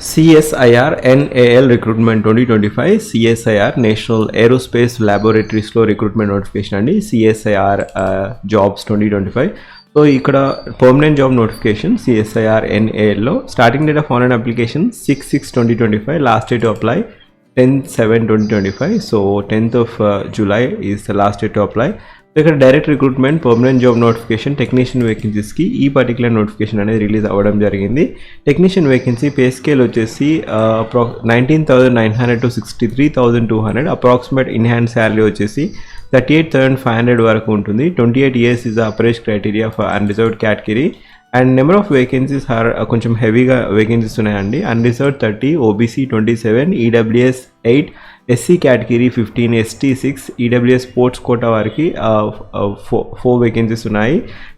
CSIR NAL recruitment 2025 CSIR National Aerospace Laboratories లో recruitment notification అండి. CSIR jobs 2025. So ఇక్కడ permanent job notification CSIR NAL లో starting date of online application 6/6/2025, last date to apply 10/7/2025. So 10th of July is the last date to apply. ఇక్కడ direct recruitment permanent job notification technician వేకెన్సీస్కి ఈ particular notification అనేది release అవ్వడం జరిగింది. Technician vacancy pay scale వచ్చేసి 19,900 to 63,200, approximate in hand salary వచ్చేసి 38,500 వరకు ఉంటుంది. 28 years is the appraised criteria for unreserved category. And number of vacancies are కొంచెం హెవీగా వేకెన్సీస్ ఉన్నాయండి. Unreserved 30, OBC 27, EWS 8, SC category 15, ST 6, EWS sports quota వారికి 4 vacancies ఉన్నాయి.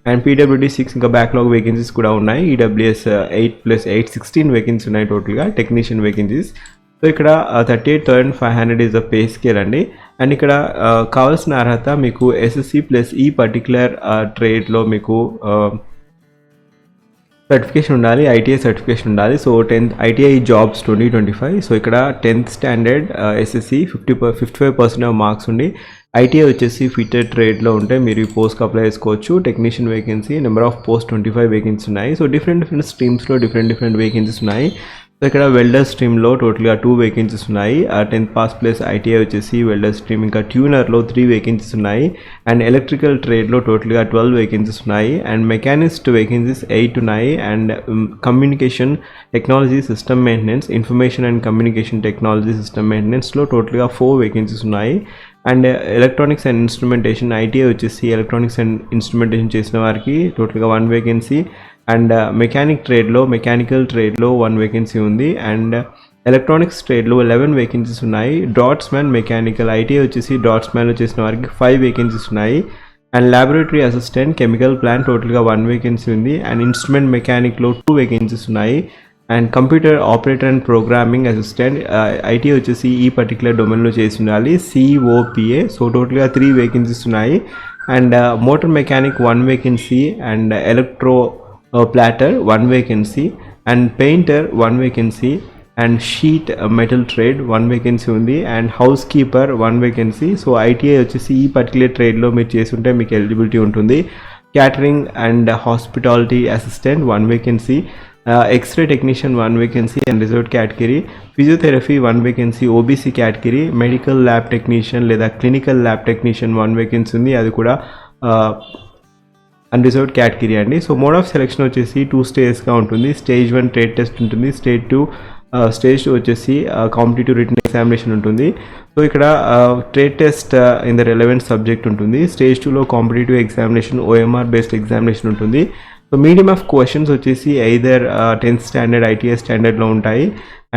And PWD 6, ఇంకా backlog vacancies కూడా ఉన్నాయి. EWS 8 + 8 16 వేకెన్సీస్ ఉన్నాయి టోటల్గా టెక్నీషియన్ వేకెన్సీస్. సో ఇక్కడ 38,500 ఈజ్ ద పే స్కేల్ అండి. అండ్ ఇక్కడ కావాల్సిన అర్హత మీకు SSC ప్లస్ ఈ పర్టికులర్ ట్రేడ్లో మీకు సర్టిఫికేషన్ ఉండాలి, ITI సర్టిఫికేషన్ ఉండాలి. So 10th ITI jobs 2025. So ఇక్కడ 10th standard SSC 55% of marks ఉండి ITI వచ్చేసి ఫిటెడ్ ట్రేడ్లో ఉంటే మీరు ఈ పోస్ట్కి అప్లై చేసుకోవచ్చు. Technician vacancy number of post 25 vacancy ఉన్నాయి. సో డిఫరెంట్ స్ట్రీమ్స్లో డిఫరెంట్ వేకెన్సీస్ ఉన్నాయి. సో ఇక్కడ వెల్డర్ స్ట్రీమ్లో టోటల్గా 2 వేకెన్సీస్ ఉన్నాయి. 10th పాస్ ప్లస్ ITI వచ్చేసి వెల్డర్ స్ట్రీమ్, ఇంకా ట్యూనర్లో 3 వేకెన్సీస్ ఉన్నాయి. అండ్ ఎలక్ట్రికల్ ట్రేడ్లో టోటల్గా 12 వేకెన్సీస్ ఉన్నాయి. అండ్ మెకానిస్ట్ వేకెన్సీస్ 8 ఉన్నాయి. And communication technology system maintenance, information and communication technology system మెయింటెనెన్స్లో టోటల్గా 4 వేకెన్సీస్ ఉన్నాయి. And electronics and instrumentation ITI వచ్చేసి ఎలక్ట్రానిక్స్ అండ్ ఇన్స్ట్రుమెంటేషన్ చేసిన వారికి టోటల్గా 1 వేకెన్సీ. అండ్ మెకానికల్ ట్రేడ్లో 1 వేకెన్సీ ఉంది. అండ్ ఎలక్ట్రానిక్స్ ట్రేడ్లో 11 వేకెన్సీస్ ఉన్నాయి. డ్రాట్స్మెన్ మెకానికల్ ITI వచ్చేసి డ్రాట్స్మెన్లో చేసిన వారికి 5 వేకెన్సీస్ ఉన్నాయి. And laboratory assistant chemical plant టోటల్గా 1 వేకెన్సీ ఉంది. అండ్ ఇన్స్ట్రుమెంట్ మెకానిక్లో 2 వేకెన్సీస్ ఉన్నాయి. And computer operator and programming assistant ITI వచ్చేసి ఈ పర్టికులర్ డొమైన్లో చేసి ఉండాలి, COPA. సో టోటల్గా 3 వేకెన్సీస్ ఉన్నాయి. And motor mechanic 1 vacancy. And electroplater 1 vacancy. And painter 1 vacancy. And sheet metal trade 1 vacancy ఉంది. And house keeper 1 vacancy. So ITI వచ్చేసి ఈ పర్టికులర్ ట్రేడ్లో మీరు చేస్తుంటే మీకు ఎలిజిబిలిటీ ఉంటుంది. Catering and hospitality assistant 1 vacancy. X ray technician 1 vacancy and reserved category. Physiotherapy 1 vacancy OBC category. Medical lab technician లేదా clinical lab technician 1 vacancy ఉంది, అది కూడా అన్రిజర్వ్డ్ కేటగిరీ అండి. సో మోడ్ ఆఫ్ సెలెక్షన్ వచ్చేసి 2 స్టేజ్గా ఉంటుంది. స్టేజ్ 1 ట్రేడ్ టెస్ట్ ఉంటుంది. Stage 2 వచ్చేసి కాంపిటేటివ్ రిటన్ ఎగ్జామినేషన్ ఉంటుంది. సో ఇక్కడ trade test in the relevant subject ఉంటుంది. స్టేజ్ 2లో competitive examination OMR based examination ఉంటుంది. సో మీడియం ఆఫ్ క్వశ్చన్స్ వచ్చేసి ఐదర్ 10th స్టాండర్డ్ ITI స్టాండర్డ్లో ఉంటాయి.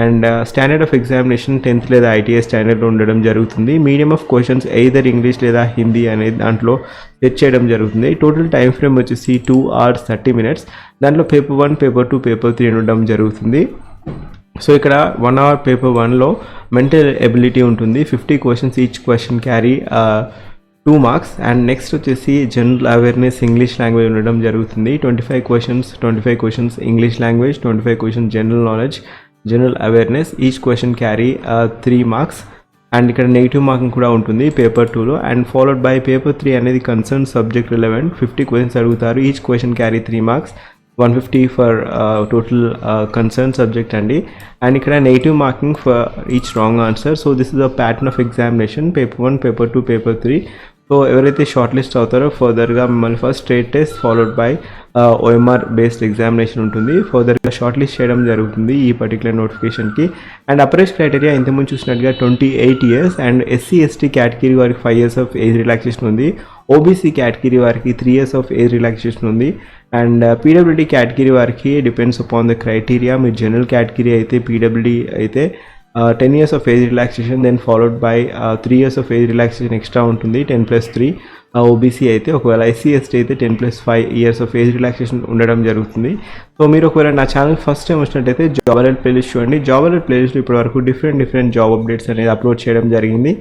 And standard of examination 10th లేదా ITI స్టాండర్డ్లో ఉండడం జరుగుతుంది. Medium of questions either English లేదా హిందీ అనేది దాంట్లో సెట్ చేయడం జరుగుతుంది. టోటల్ టైం ఫ్రేమ్ వచ్చేసి 2 hours 30 minutes. దాంట్లో పేపర్ 1, పేపర్ 2, పేపర్ 3 ఉండడం జరుగుతుంది. సో ఇక్కడ 1 hour పేపర్ 1లో మెంటల్ ఎబిలిటీ ఉంటుంది. 50 questions, each question carry 2 marks. And next వచ్చేసి జనరల్ అవేర్నెస్ ఇంగ్లీష్ లాంగ్వేజ్ ఉండడం జరుగుతుంది. 25 questions English language, 25 questions general knowledge, general awareness, each question carry 3 marks. And ఇక్కడ negative marking కూడా ఉంటుంది paper 2లో. And followed by paper 3 అనేది concern subject relevant 50 questions అడుగుతారు. Each question carry 3 marks, 150 for total concern subject అండి. And ఇక్కడ negative marking for each wrong answer. So this is the pattern of examination paper 1, paper 2, paper 3. So ఎవరైతే short list అవుతారో ఫర్దర్గా మిమ్మల్ని first straight test followed by OMR based examination ఉంటుంది. ఫర్దర్గా short list చేయడం జరుగుతుంది ఈ పర్టికులర్ నోటిఫికేషన్కి. అండ్ అప్రైజ్ క్రైటీరియా ఇంతకుముందు చూసినట్టుగా 28 years. And SC ST category వారికి 5 years ఆఫ్ ఏజ్ రిలాక్సేషన్ ఉంది. OBC కేటగిరీ వారికి 3 years ఆఫ్ ఏజ్ రిలాక్సేషన్ ఉంది. అండ్ PWD కేటగిరీ వారికి డిపెండ్స్ అపాన్ ద క్రైటీరియా. మీరు జనరల్ కేటగిరీ అయితే PWD అయితే 10 years of age relaxation, then followed by 3 years of age relaxation extra ఉంటుంది 10+3. OBC అయితే ఒకవేళ SC ST అయితే 10+5 years ఆఫ్ ఏజ్ రిలాక్సేషన్ ఉండడం జరుగుతుంది. సో మీరు ఒకవేళ నా ఛానల్ ఫస్ట్ టైం వచ్చినట్టయితే జాబ్ అలర్ట్ ప్లేలిస్ట్ చూడండి. జాబ్ అలర్ట్ ప్లేలిస్ట్లో ఇప్పటి వరకు డిఫరెంట్ జాబ్ అప్డేట్స్ అనేది అప్లోడ్ చేయడం జరిగింది.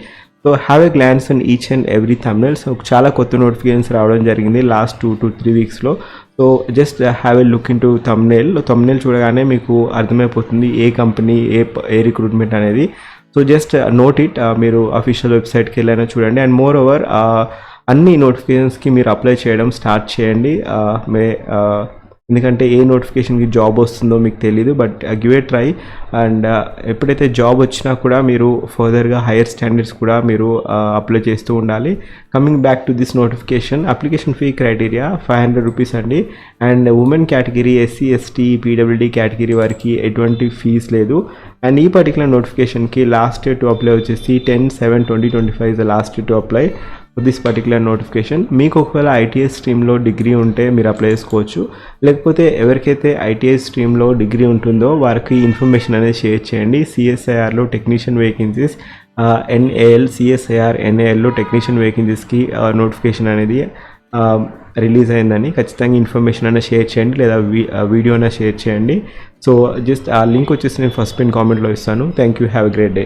So have a glance and each and every thumbnail. So చాలా కొత్త నోటిఫికేషన్స్ రావడం జరిగింది లాస్ట్ 2 to 3 weeksలో. So just have a look into thumbnail చూడగానే మీకు అర్థమైపోతుంది ఏ కంపెనీ ఏ రిక్రూట్మెంట్ అనేది. సో జస్ట్ నోట్ ఇట్, మీరు అఫీషియల్ వెబ్సైట్కి వెళ్ళైనా చూడండి. అండ్ మోర్ ఓవర్ అన్ని నోటిఫికేషన్స్కి మీరు అప్లై చేయడం స్టార్ట్ చేయండి. ఎందుకంటే ఏ నోటిఫికేషన్కి జాబ్ వస్తుందో మీకు తెలీదు, but give a try. And ఎప్పుడైతే జాబ్ వచ్చినా కూడా మీరు ఫర్దర్గా హైయర్ స్టాండర్డ్స్ కూడా మీరు అప్లై చేస్తూ ఉండాలి. Coming back to this notification, application fee criteria 500 rupees అండి. And women category, SC ST PWD category వారికి ఎటువంటి ఫీజ్ లేదు. అండ్ ఈ పర్టికులర్ నోటిఫికేషన్కి లాస్ట్ డే టు అప్లై వచ్చేసి 10/7/2025 is the last day to apply this particular notification. మీకు ఒకవేళ ITI స్ట్రీమ్లో degree ఉంటే మీరు అప్లై చేసుకోవచ్చు. లేకపోతే ఎవరికైతే ఐటీఐ స్ట్రీమ్లో డిగ్రీ ఉంటుందో వారికి ఇన్ఫర్మేషన్ అనేది షేర్ చేయండి. సిఎస్ఐఆర్లో టెక్నీషియన్ వేకెన్సీస్, ఎన్ఏఎల్ సిఎస్ఐఆర్ ఎన్ఏఎల్లో టెక్నీషియన్ వేకెన్సీస్కి నోటిఫికేషన్ అనేది రిలీజ్ అయిందని ఖచ్చితంగా ఇన్ఫర్మేషన్ అయినా షేర్ చేయండి, లేదా వీడియో అయినా షేర్ చేయండి. సో జస్ట్ ఆ లింక్ వచ్చేసి నేను ఫస్ట్ పిన్ కామెంట్లో ఇస్తాను. Thank you, have a great day.